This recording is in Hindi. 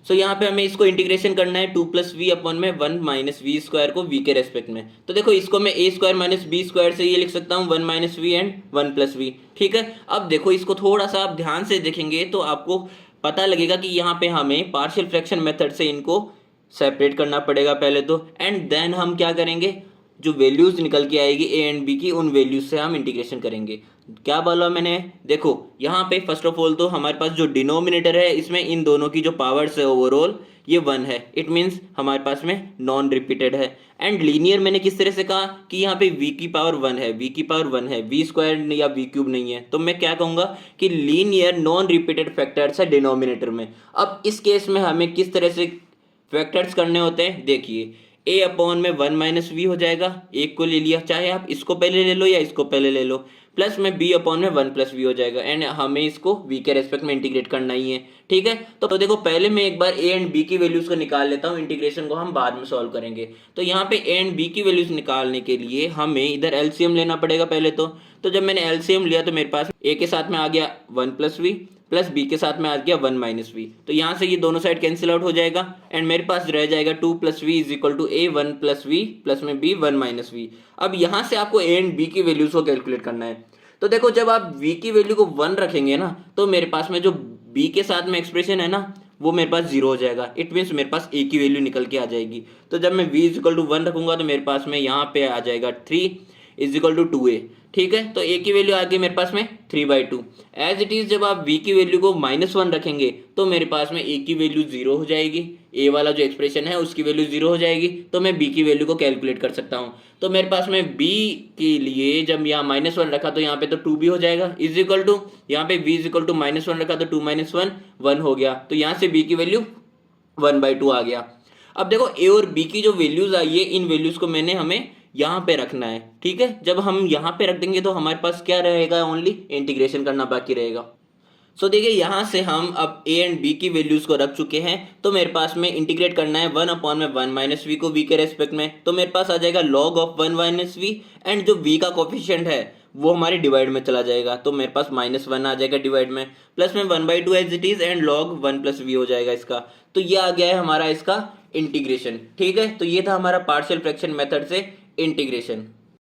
सो यहाँ पे हमें इसको इंटीग्रेशन करना है 2 प्लस वी अपॉन में 1 माइनस वी स्क्वायर को वी के रेस्पेक्ट में। तो देखो इसको मैं a square minus b square से ये लिख सकता हूँ 1 minus v and 1 plus v. ठीक है, अब देखो इसको थोड़ा सा आप ध्यान से देखेंगे तो आपको पता लगेगा कि यहाँ पे हमें पार्शियल फ्रैक्शन मेथड से इनको सेपरेट करना पड़ेगा पहले तो, एंड देन हम क्या करेंगे, जो वैल्यूज निकल के आएगी ए एंड बी की, उन वैल्यूज से हम इंटीग्रेशन करेंगे। क्या बोला मैंने, देखो यहाँ पे फर्स्ट ऑफ ऑल तो हमारे पास जो डिनोमिनेटर है इसमें इन दोनों की जो पावर्स है ओवरऑल ये 1 है, इट मीन्स हमारे पास में नॉन रिपीटेड है। एंड लीनियर मैंने किस तरह से कहा कि यहाँ पे v की पावर 1 है, v की पावर 1 है, v स्क्वायर या v क्यूब नहीं है, तो मैं क्या कहूँगा कि लीनियर नॉन रिपीटेड फैक्टर्स है डिनोमिनेटर में। अब इस केस में हमें किस तरह से फैक्टर्स करने होते हैं, देखिए a अपॉन में 1 माइनस वी हो जाएगा, एक को ले लिया, चाहे आप इसको पहले ले लो या इसको पहले ले लो, प्लस में b अपॉन में 1 प्लस वी हो जाएगा, एंड हमें इसको v के रेस्पेक्ट में इंटीग्रेट करना ही है। ठीक है, तो देखो पहले मैं एक बार a एंड b की वैल्यूज को निकाल लेता हूँ, इंटीग्रेशन को हम बाद में सॉल्व करेंगे। तो यहाँ पे a एंड b की वैल्यूज निकालने के लिए हमें इधर एलसीएम लेना पड़ेगा पहले तो जब मैंने एलसीएम लिया तो मेरे पास a के साथ में आ गया 1 प्लस वी प्लस बी के साथ में आ गया 1 माइनस वी, तो यहाँ से ये दोनों साइड कैंसिल आउट हो जाएगा एंड मेरे पास रह जाएगा 2 plus v is equal to a 1 plus v plus में बी 1 माइनस वी। अब यहाँ से आपको ए एंड बी की वैल्यूज को कैलकुलेट करना है। तो देखो जब आप v की वैल्यू को 1 रखेंगे ना तो मेरे पास में जो b के साथ में एक्सप्रेशन है ना वो मेरे पास 0 हो जाएगा, इट मीन्स मेरे पास a की वैल्यू निकल के आ जाएगी। तो जब मैं v इज इक्वल टू 1 रखूंगा तो मेरे पास में यहाँ पे आ जाएगा 3 इज इक्वल टू 2a। ठीक है, तो a की वैल्यू आ गई मेरे पास में 3/2। एज इट इज जब आप v की वैल्यू को -1 रखेंगे तो मेरे पास में a की वैल्यू 0 हो जाएगी, a वाला जो एक्सप्रेशन है उसकी वैल्यू 0 हो जाएगी, तो मैं b की वैल्यू को कैलकुलेट कर सकता हूँ। तो मेरे पास में b के लिए जब यहाँ -1 रखा तो यहाँ पे तो 2b हो जाएगा, इज इक्वल टू यहाँ पे v इज इक्वल टू -1 रखा तो 2 - 1 1 हो गया, तो यहाँ से b की वैल्यू 1/2 आ गया। अब देखो a और b की जो वैल्यूज आई है इन वैल्यूज को मैंने हमें यहाँ पे रखना है। ठीक है, जब हम यहाँ पे रख देंगे तो हमारे पास क्या रहेगा, ओनली इंटीग्रेशन करना बाकी रहेगा। सो देखिए यहाँ से हम अब a एंड b की वैल्यूज को रख चुके हैं, तो मेरे पास में इंटीग्रेट करना है 1 अपॉन में 1 माइनस वी को v के रेस्पेक्ट में, तो मेरे पास आ जाएगा log of 1 minus v, and जो v का कोफिशिएंट है वो हमारे डिवाइड में चला जाएगा, तो मेरे पास -1 आ जाएगा डिवाइड में, प्लस में 1/2 as it is and log 1 plus v हो जाएगा इसका। तो ये आ गया है हमारा इसका इंटीग्रेशन। ठीक है, तो ये था हमारा पार्शियल फ्रैक्शन मेथड से इंटीग्रेशन।